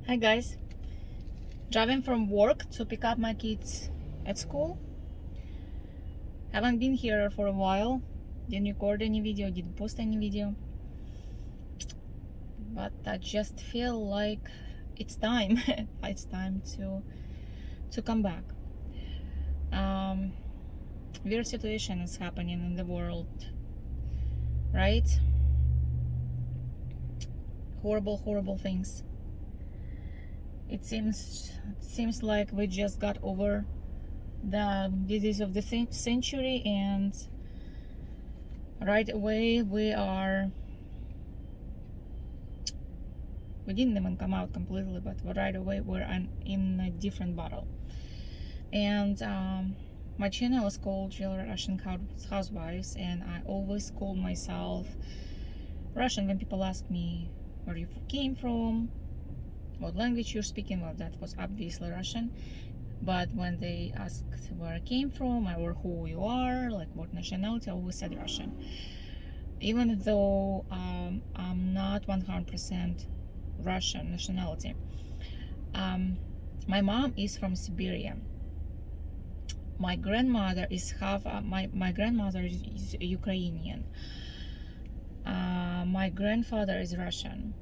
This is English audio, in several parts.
Hi guys, driving from work to pick up my kids at school. Haven't been here for a while, didn't record any video, didn't post any video, but I just feel like it's time. It's time to come back. Um, Weird situation is happening in the world, right? Horrible things. It seems like we just got over the disease of the century, and right away we didn't even come out completely, but right away we're in a different battle. And my channel is called Real Russian Housewives, and I always call myself Russian when people ask me where you came from, what language you're speaking. Well, that was obviously Russian. But when they asked where I came from or who you are, like what nationality, I always said Russian. Even though I'm not 100% Russian nationality. My mom is from Siberia. My grandmother is half. My grandmother is Ukrainian. My grandfather is Russian.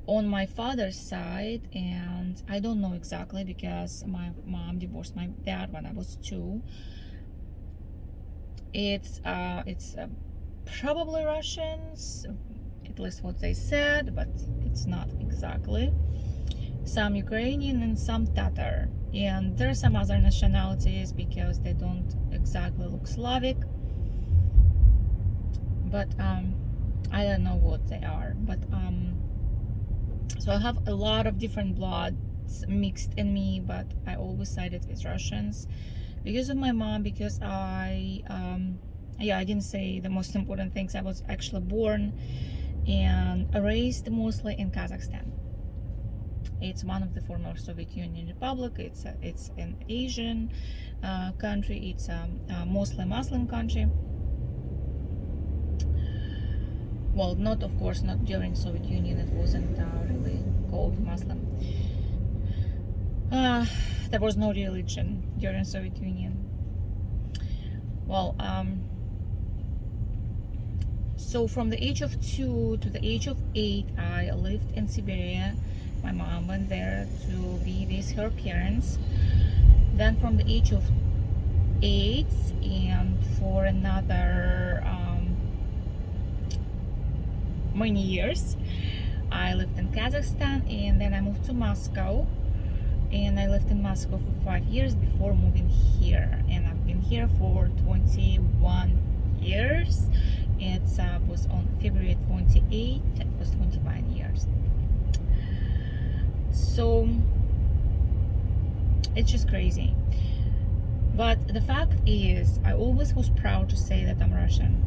On my father's side, and I don't know exactly because my mom divorced my dad when I was 2. It's probably Russians, at least what they said, but it's not exactly. Some Ukrainian and some Tatar, and there are some other nationalities because they don't exactly look Slavic, but I don't know what they are. But so I have a lot of different bloods mixed in me, but I always sided with Russians because of my mom, because I didn't say the most important things. I was actually born and raised mostly in Kazakhstan. It's one of the former Soviet Union republic. It's an Asian country. It's a mostly Muslim country. Well, not, of course, not during Soviet Union. It wasn't really called Muslim. There was no religion during Soviet Union. Well, so from the age of 2 to the age of 8, I lived in Siberia. My mom went there to be with her parents. Then from the age of 8 and for another many years, I lived in Kazakhstan, and then I moved to Moscow, and I lived in Moscow for 5 years before moving here, and I've been here for 21 years. It was on February 28th, it was 21 years. So it's just crazy. But the fact is, I always was proud to say that I'm Russian,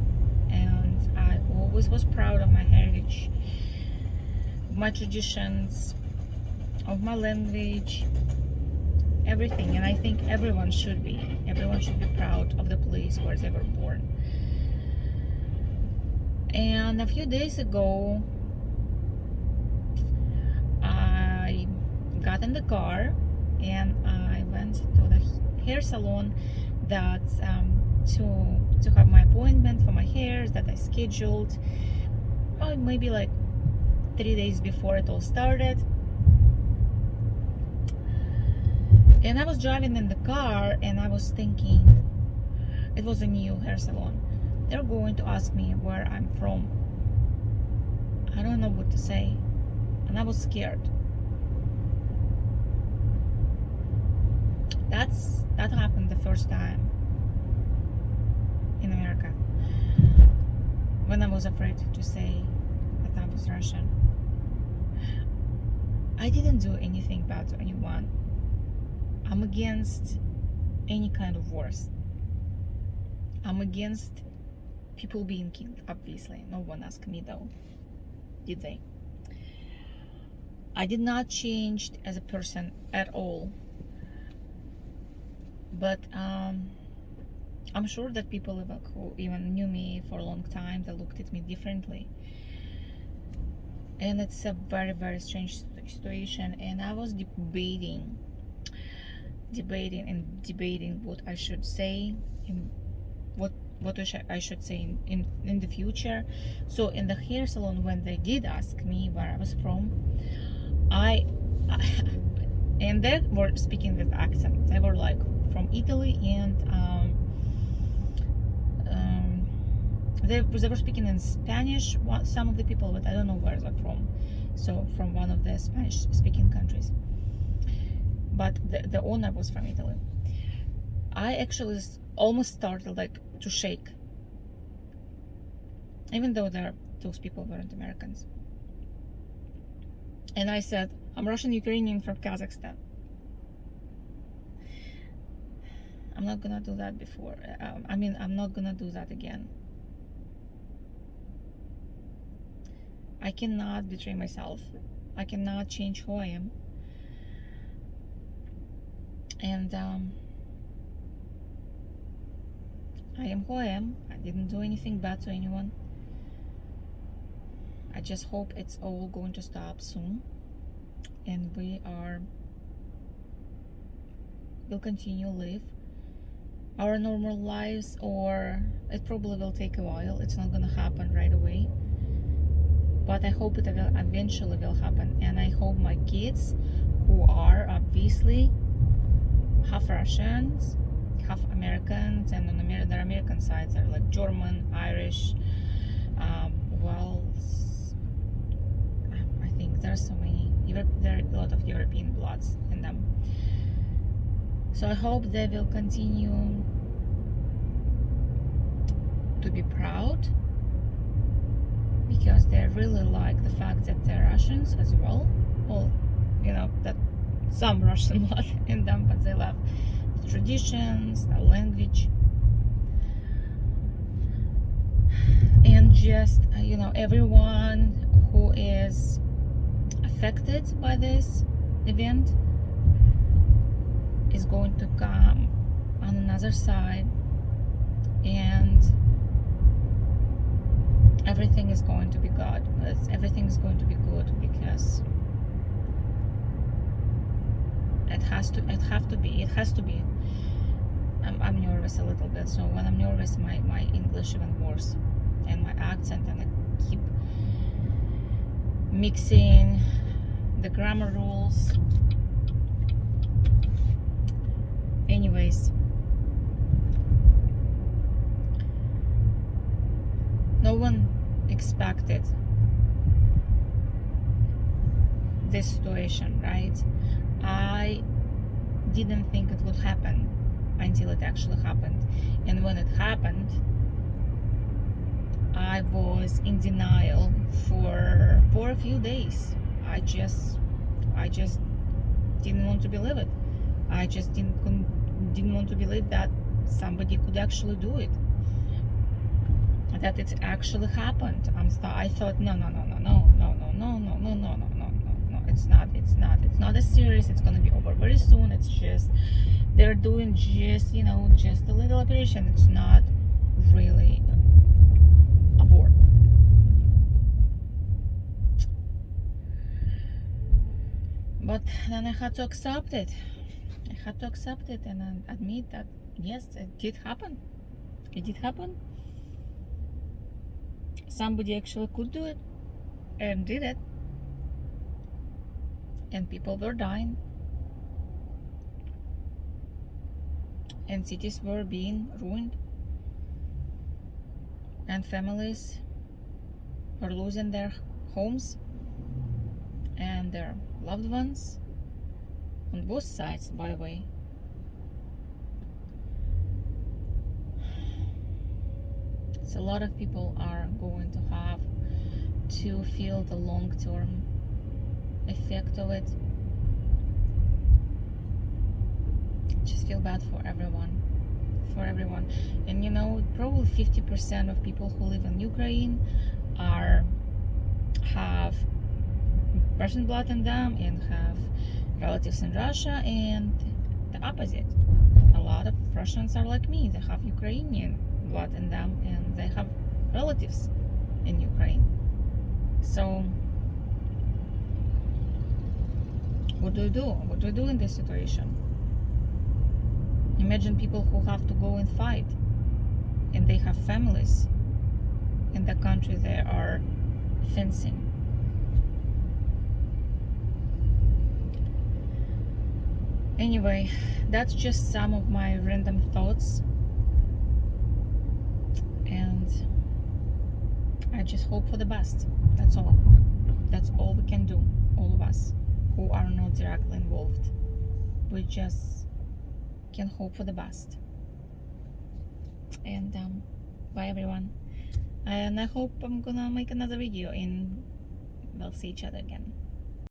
and I always was proud of my heritage, my traditions, of my language, everything. And I think everyone should be proud of the place where they were born. And a few days ago, I got in the car and I went to the hair salon that to have my appointment for my hair that I scheduled maybe like 3 days before it all started. And I was driving in the car and I was thinking, it was a new hair salon. They're going to ask me where I'm from. I don't know what to say. And I was scared. That happened the first time in America, when I was afraid to say that I was Russian. I didn't do anything bad to anyone. I'm against any kind of wars. I'm against people being killed, obviously. No one asked me though, did they? I did not change as a person at all. But I'm sure that people who even knew me for a long time, they looked at me differently. and it's a very, very strange situation. And I was debating and debating what I should say and what I should say in the future. So in the hair salon, when they did ask me where I was from, I and they were speaking with accent. They were like from Italy, and they were speaking in Spanish. Some of the people, but I don't know where they're from. So from one of the Spanish-speaking countries. But the owner was from Italy. I actually almost started like to shake, even though those people weren't Americans. And I said, I'm Russian Ukrainian from Kazakhstan. I'm not gonna do that before. I'm not gonna do that again. I cannot betray myself. I cannot change who I am. And I am who I am. I didn't do anything bad to anyone. I just hope it's all going to stop soon, and will continue live our normal lives, or it probably will take a while. It's not gonna happen right away, but I hope it will eventually will happen. And I hope my kids, who are obviously half Russians, half Americans, and on their American sides are like German, Irish, I think there's so many. There are a lot of European bloods in them. So I hope they will continue to be proud, because they really like the fact that they're Russians as well. Well, that some Russian blood in them, but they love the traditions, the language, and just everyone who is affected by this event is going to come on another side, and everything is going to be good. Everything is going to be good, because it has to be. I'm nervous a little bit, so when I'm nervous, my English even worse, and my accent, and I keep mixing the grammar rules. Anyways, no one expected this situation, right? I didn't think it would happen until it actually happened. And when it happened, I was in denial for a few days. I just didn't want to believe it. I just didn't want to believe that somebody could actually do it, that it actually happened. I thought, no, it's not as serious. It's gonna be over very soon. It's just they're doing just a little operation. It's not really a war. But then I had to accept it. And admit that yes, it did happen. Somebody actually could do it and did it, and people were dying, and cities were being ruined, and families were losing their homes and their loved ones, on both sides, by the way. So a lot of people are going to have to feel the long-term effect of it. Just feel bad for everyone. And probably 50% of people who live in Ukraine have Russian blood in them and have relatives in Russia, and the opposite. A lot of Russians are like me. They have Ukrainian blood in them, and they have relatives in Ukraine. So What do you do? What do you do in this situation? Imagine people who have to go and fight, and they have families in the country they are fencing. Anyway, that's just some of my random thoughts, and I just hope for the best. That's all. That's all we can do, all of us who are not directly involved. We just can hope for the best. And bye everyone. And I hope I'm gonna make another video and we'll see each other again.